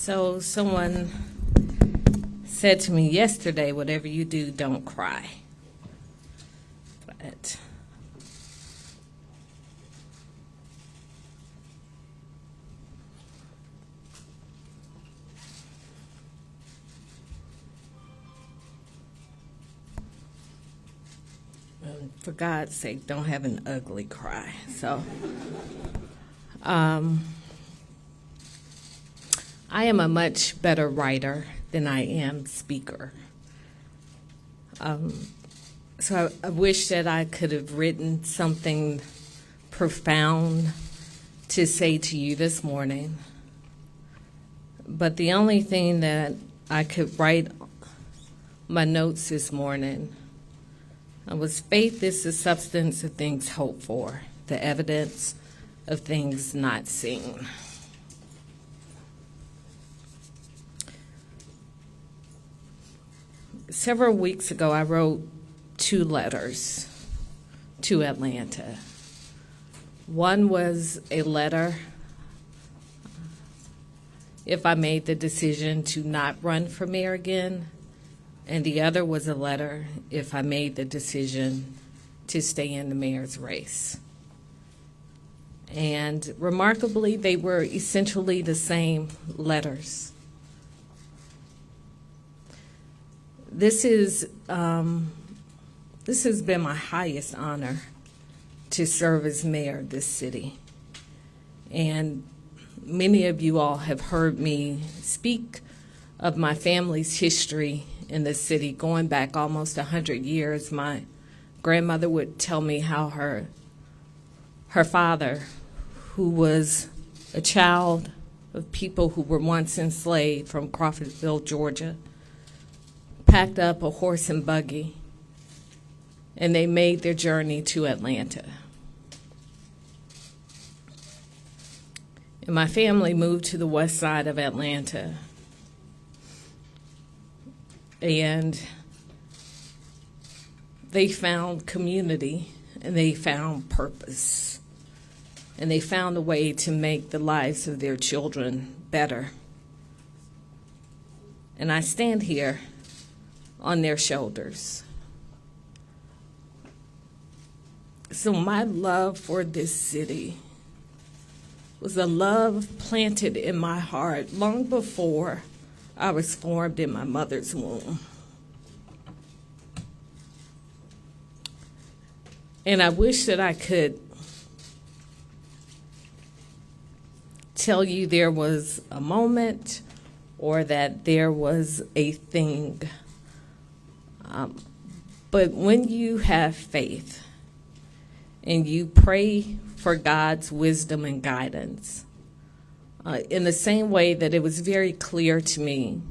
So someone said to me yesterday, whatever you do, don't cry. But for God's sake, don't have an ugly cry. So I am a much better writer than I am speaker. So I wish that I could have written something profound to say to you this morning. But the only thing that I could write my notes this morning was faith is the substance of things hoped for, the evidence of things not seen. Several weeks ago, I wrote 2 letters to Atlanta. One was a letter if I made the decision to not run for mayor again, and the other was a letter if I made the decision to stay in the mayor's race. And remarkably, they were essentially the same letters. This has been my highest honor to serve as mayor of this city. And many of you all have heard me speak of my family's history in the city, going back almost 100 years. My grandmother would tell me how her father, who was a child of people who were once enslaved from Crawfordsville, Georgia, packed up a horse and buggy, and they made their journey to Atlanta. And my family moved to the west side of Atlanta. And they found community, and they found purpose, and they found a way to make the lives of their children better. And I stand here on their shoulders. So my love for this city was a love planted in my heart long before I was formed in my mother's womb. And I wish that I could tell you there was a moment or that there was a thing. But when you have faith and you pray for God's wisdom and guidance, in the same way that it was very clear to me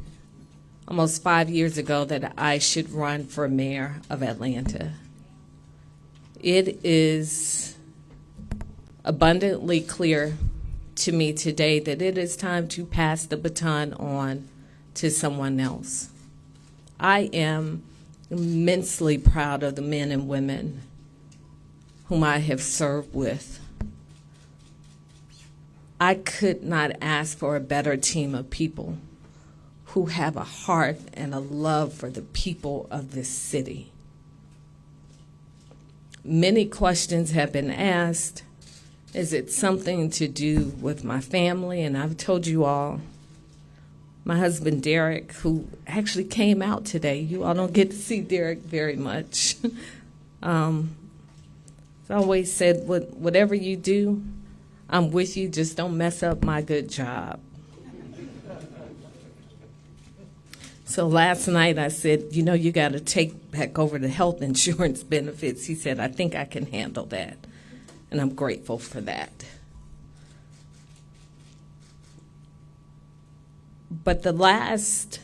almost 5 years ago that I should run for mayor of Atlanta, it is abundantly clear to me today that it is time to pass the baton on to someone else. I am immensely proud of the men and women whom I have served with. I could not ask for a better team of people who have a heart and a love for the people of this city. Many questions have been asked. Is it something to do with my family? And I've told you all, my husband Derek, who actually came out today. You all don't get to see Derek very much. I always said, whatever you do, I'm with you, just don't mess up my good job. So last night I said, you got to take back over the health insurance benefits. He said, I think I can handle that. And I'm grateful for that. But the last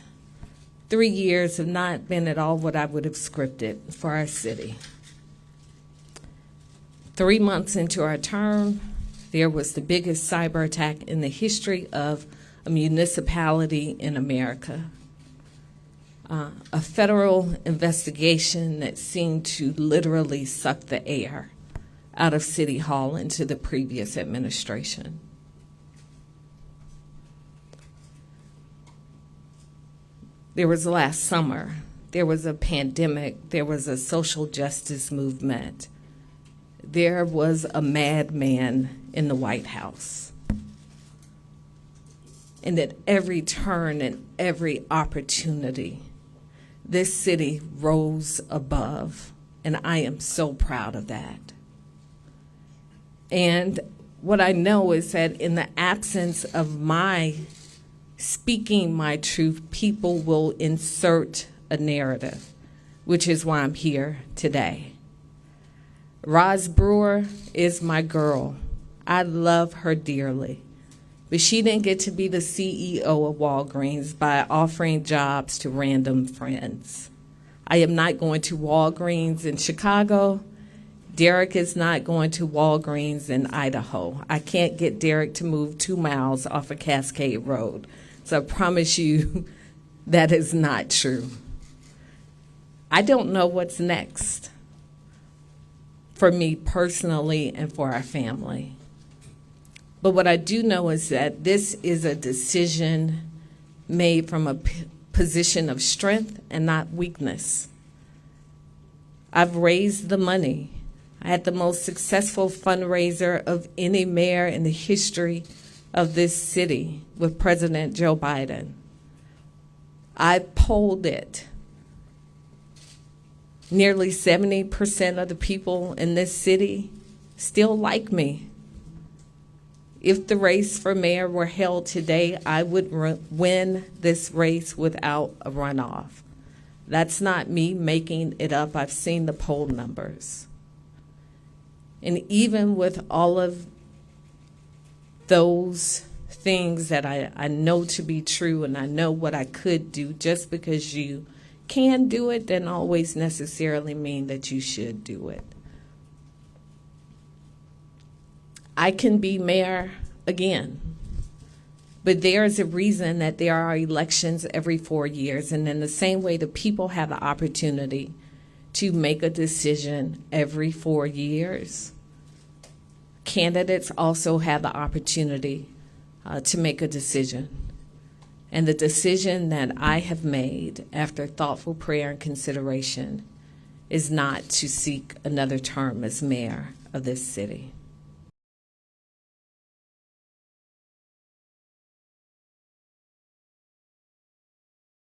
3 years have not been at all what I would have scripted for our city. 3 months into our term, there was the biggest cyber attack in the history of a municipality in America. A federal investigation that seemed to literally suck the air out of City Hall into the previous administration. There was last summer. There was a pandemic. There was a social justice movement. There was a madman in the White House. And at every turn and every opportunity, this city rose above, and I am so proud of that. And what I know is that in the absence of my speaking my truth, people will insert a narrative, which is why I'm here today. Roz Brewer is my girl. I love her dearly. But she didn't get to be the CEO of Walgreens by offering jobs to random friends. I am not going to Walgreens in Chicago. Derek is not going to Walgreens in Idaho. I can't get Derek to move 2 miles off of Cascade Road. So I promise you that is not true. I don't know what's next for me personally and for our family. But what I do know is that this is a decision made from a position of strength and not weakness. I've raised the money. I had the most successful fundraiser of any mayor in the history of this city with President Joe Biden. I polled it. Nearly 70% of the people in this city still like me. If the race for mayor were held today, I would win this race without a runoff. That's not me making it up. I've seen the poll numbers. And even with all of those things that I know to be true and I know what I could do, just because you can do it doesn't always necessarily mean that you should do it. I can be mayor again, but there is a reason that there are elections every 4 years, and in the same way the people have the opportunity to make a decision every 4 years, candidates also have the opportunity to make a decision. And the decision that I have made after thoughtful prayer and consideration is not to seek another term as mayor of this city.